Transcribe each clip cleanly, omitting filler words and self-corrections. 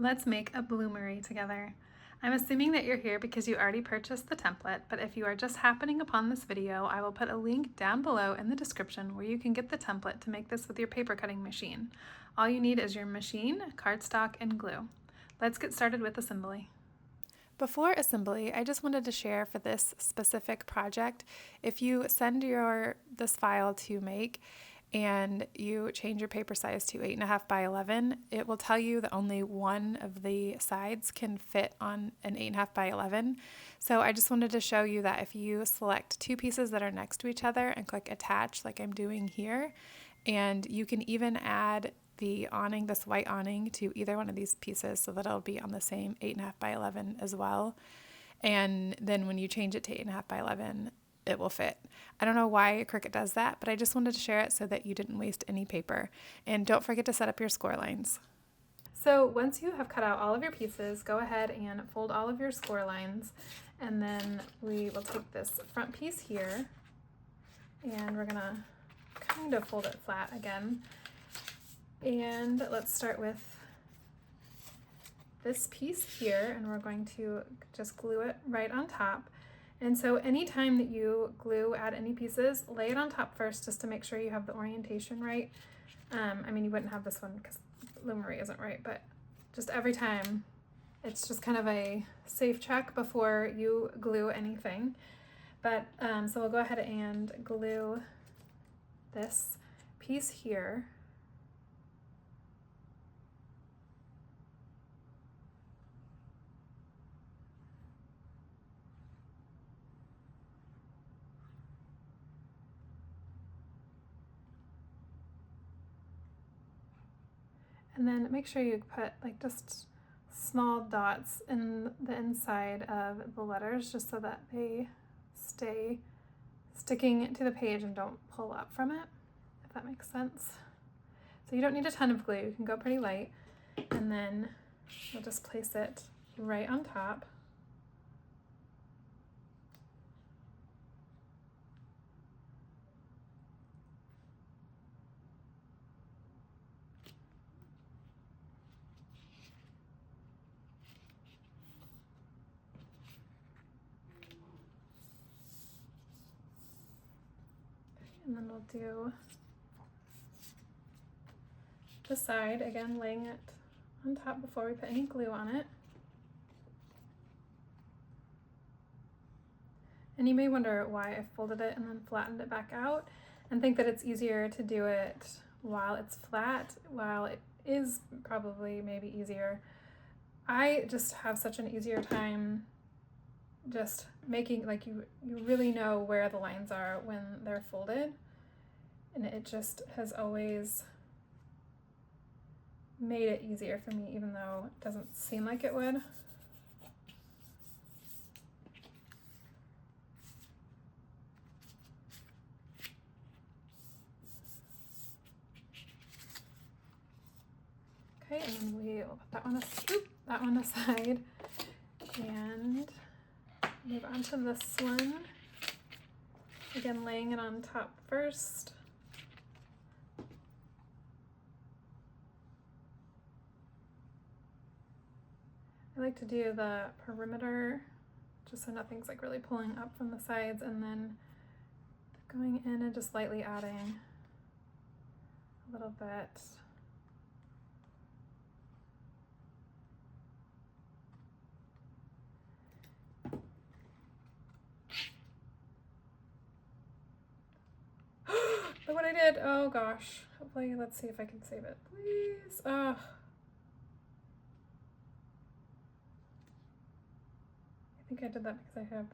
Let's make a Bloomery together. I'm assuming that you're here because you already purchased the template, but if you are just happening upon this video, I will put a link down below in the description where you can get the template to make this with your paper cutting machine. All you need is your machine, cardstock, and glue. Let's get started with assembly. Before assembly, I just wanted to share for this specific project, if you send this file to make and you change your paper size to 8.5 by 11, it will tell you that only one of the sides can fit on an 8.5 by 11. So I just wanted to show you that if you select two pieces that are next to each other and click attach like I'm doing here, and you can even add the awning, this white awning, to either one of these pieces so that it'll be on the same 8.5 by 11 as well. And then when you change it to 8.5 by 11, it will fit. I don't know why Cricut does that, but I just wanted to share it so that you didn't waste any paper. And don't forget to set up your score lines. So once you have cut out all of your pieces, go ahead and fold all of your score lines. And then we will take this front piece here and we're gonna kind of fold it flat again. And let's start with this piece here, and we're going to just glue it right on top. And so anytime that you add any pieces, lay it on top first just to make sure you have the orientation right. I mean, you wouldn't have this one because Bloomery isn't right, but just every time, it's just kind of a safe check before you glue anything. But so we'll go ahead and glue this piece here. And then make sure you put like just small dots in the inside of the letters just so that they stay sticking to the page and don't pull up from it, if that makes sense. So you don't need a ton of glue, you can go pretty light, and then we'll just place it right on top. And then we'll do the side, again laying it on top before we put any glue on it. And you may wonder why I folded it and then flattened it back out, and think that it's easier to do it while it's flat, while it is probably maybe easier. I just have such an easier time just making, like, you really know where the lines are when they're folded, and it just has always made it easier for me, even though it doesn't seem like it would. Okay, and then we will put that one aside and move on to this one. Again, laying it on top first. I like to do the perimeter just so nothing's like really pulling up from the sides, and then going in and just lightly adding a little bit. Look what I did. Oh gosh. Hopefully, let's see if I can save it. Please. Oh. I think I did that because I have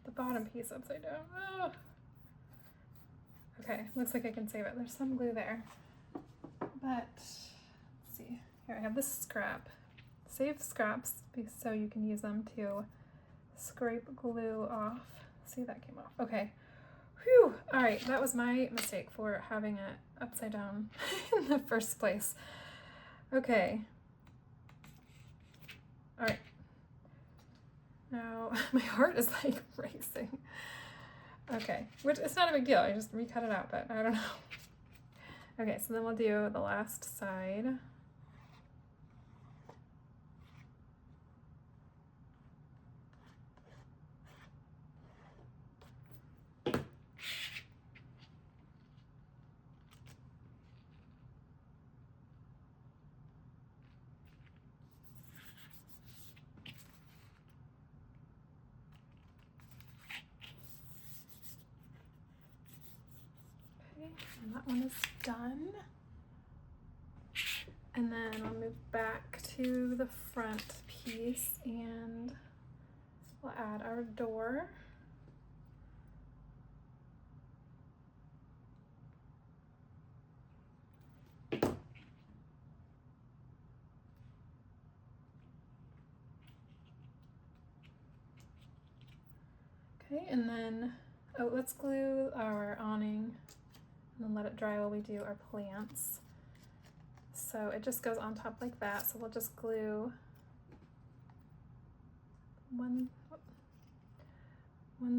the bottom piece upside down. Oh. Okay, looks like I can save it. There's some glue there. But let's see. Here I have this scrap. Save scraps so you can use them to scrape glue off. See, that came off. Okay. Whew. All right, that was my mistake for having it upside down in the first place. Okay. All right. Now my heart is like racing. Okay, which it's not a big deal. I just recut it out, but I don't know. Okay, so then we'll do the last side. And that one is done. And then we'll move back to the front piece and we'll add our door. Okay, and then, let's glue our awning and then let it dry while we do our plants. So it just goes on top like that. So we'll just glue one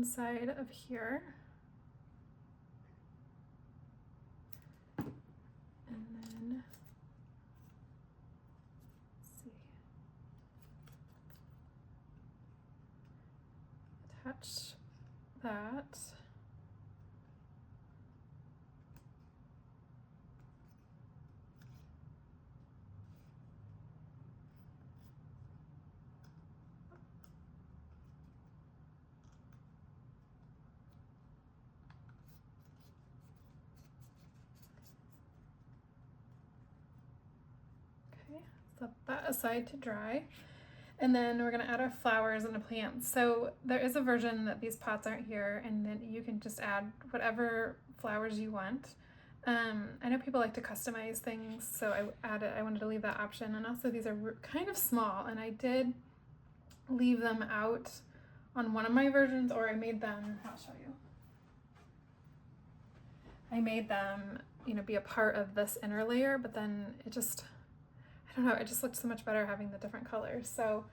side of here. And then, let's see, attach that. Set that aside to dry. And then we're gonna add our flowers and the plants. So there is a version that these pots aren't here and then you can just add whatever flowers you want. I know people like to customize things, so I wanted to leave that option. And also these are kind of small and I did leave them out on one of my versions, or I made them, I'll show you. I made them, you know, be a part of this inner layer, but then it just, I don't know, it just looked so much better having the different colors. So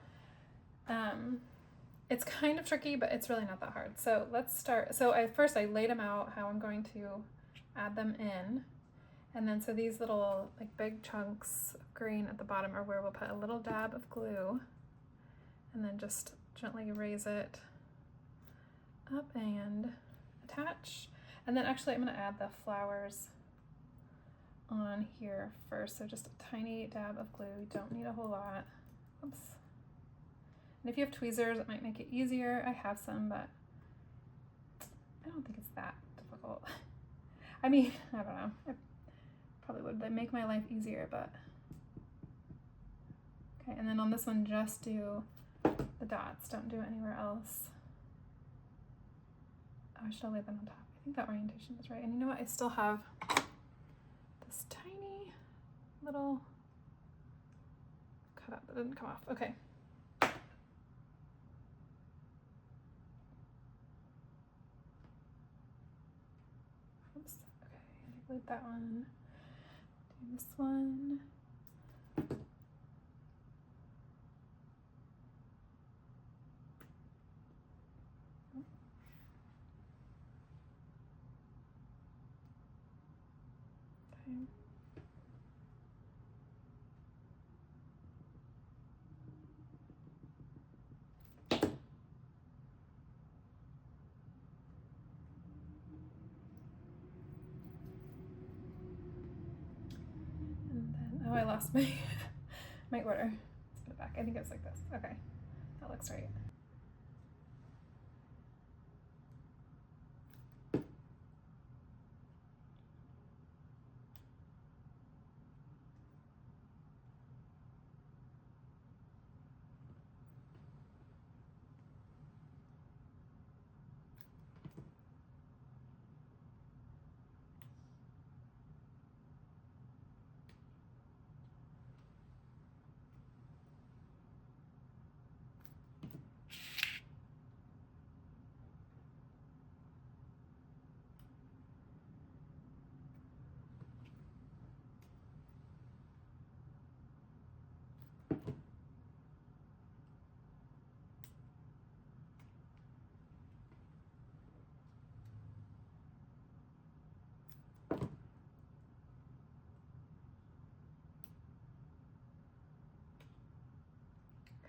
it's kind of tricky, but it's really not that hard. So let's start. So first I laid them out how I'm going to add them in. And then so these little like big chunks of green at the bottom are where we'll put a little dab of glue and then just gently raise it up and attach. And then actually I'm gonna add the flowers on here first. So just a tiny dab of glue, you don't need a whole lot. Oops. And if you have tweezers, it might make it easier. I have some, but I don't think it's that difficult. I mean, I don't know. It probably would make my life easier, but. Okay, and then on this one, just do the dots. Don't do it anywhere else. Oh, I should have laid them on top. I think that orientation is right. And you know what? I still have this tiny little cutout that didn't come off. Okay. Oops. Okay, delete that one. Do this one. Okay. And then, oh, I lost my my order. Let's put it back. I think it was like this. Okay, that looks right.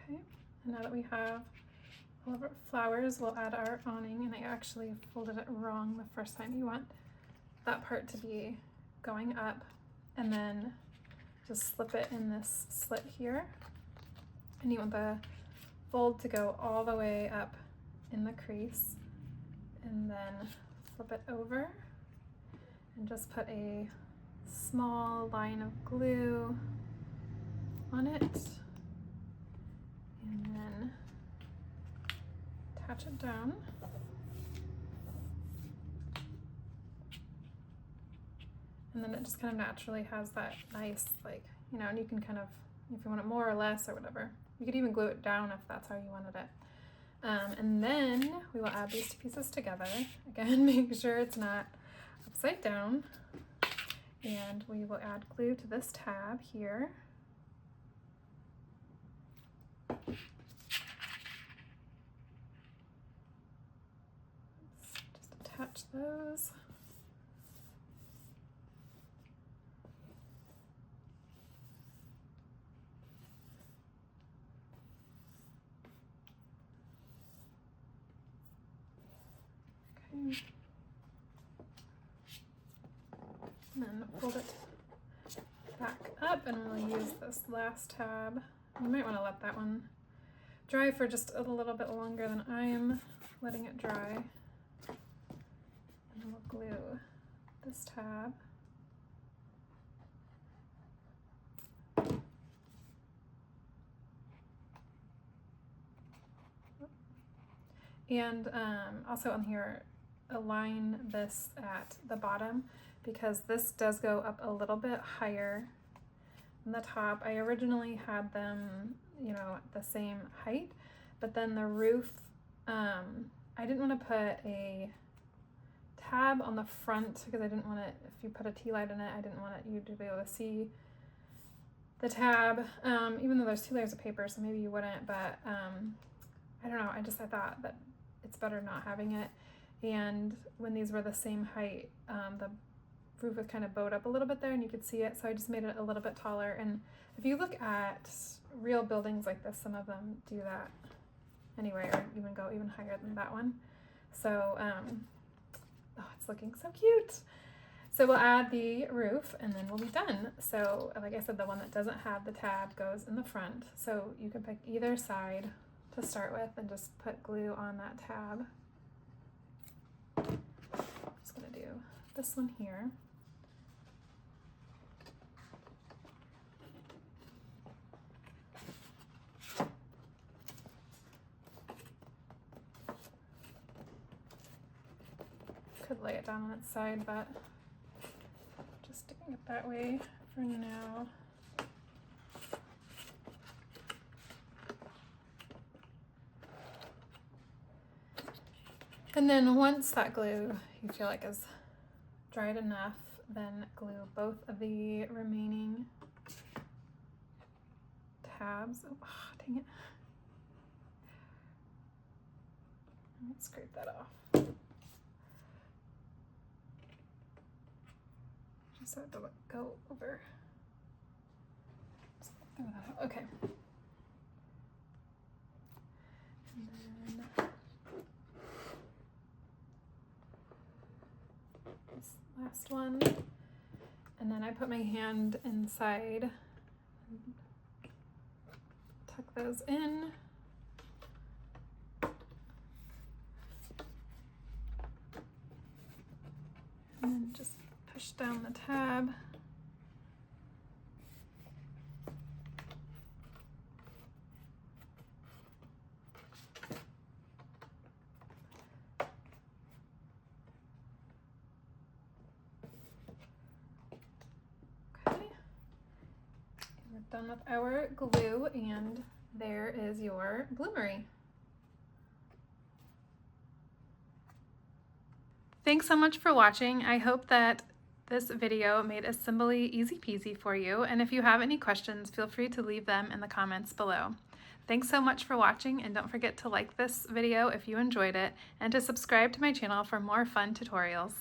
Okay, and now that we have all of our flowers, we'll add our awning, and I actually folded it wrong the first time. You want that part to be going up and then just slip it in this slit here. And you want the fold to go all the way up in the crease and then flip it over. and just put a small line of glue on it, and then attach it down. And then it just kind of naturally has that nice, like, you know, and you can kind of, if you want it more or less or whatever, you could even glue it down if that's how you wanted it. And then we will add these two pieces together. Again, make sure it's not upside down. And we will add glue to this tab here. Just attach those. Okay. And then fold it back up, and we'll use this last tab. You might want to let that one dry for just a little bit longer than I am letting it dry. And then we'll glue this tab. And also on here, align this at the bottom, because this does go up a little bit higher than the top. I originally had them, you know, the same height, but then the roof, I didn't want to put a tab on the front because I didn't want it, if you put a tea light in it, I didn't want you to be able to see the tab, even though there's 2 layers of paper, so maybe you wouldn't, but I don't know, I thought that it's better not having it. And when these were the same height, the roof was kind of bowed up a little bit there and you could see it, so I just made it a little bit taller. And if you look at real buildings like this, some of them do that anyway, or even go even higher than that one. So, oh, it's looking so cute. So we'll add the roof and then we'll be done. So like I said, the one that doesn't have the tab goes in the front. So you can pick either side to start with and just put glue on that tab. I'm just gonna do this one here. Could lay it down on its side, but just doing it that way for now. And then once that glue you feel like is dried enough, then glue both of the remaining tabs. Oh, dang it. Let's scrape that off. Just so it doesn't go over. Okay. And then this last one. And then I put my hand inside, tuck those in. And then just push down the tab. Okay. We're done with our glue, and there is your Bloomery. Thanks so much for watching. I hope that this video made assembly easy peasy for you, and if you have any questions, feel free to leave them in the comments below. Thanks so much for watching, and don't forget to like this video if you enjoyed it, and to subscribe to my channel for more fun tutorials.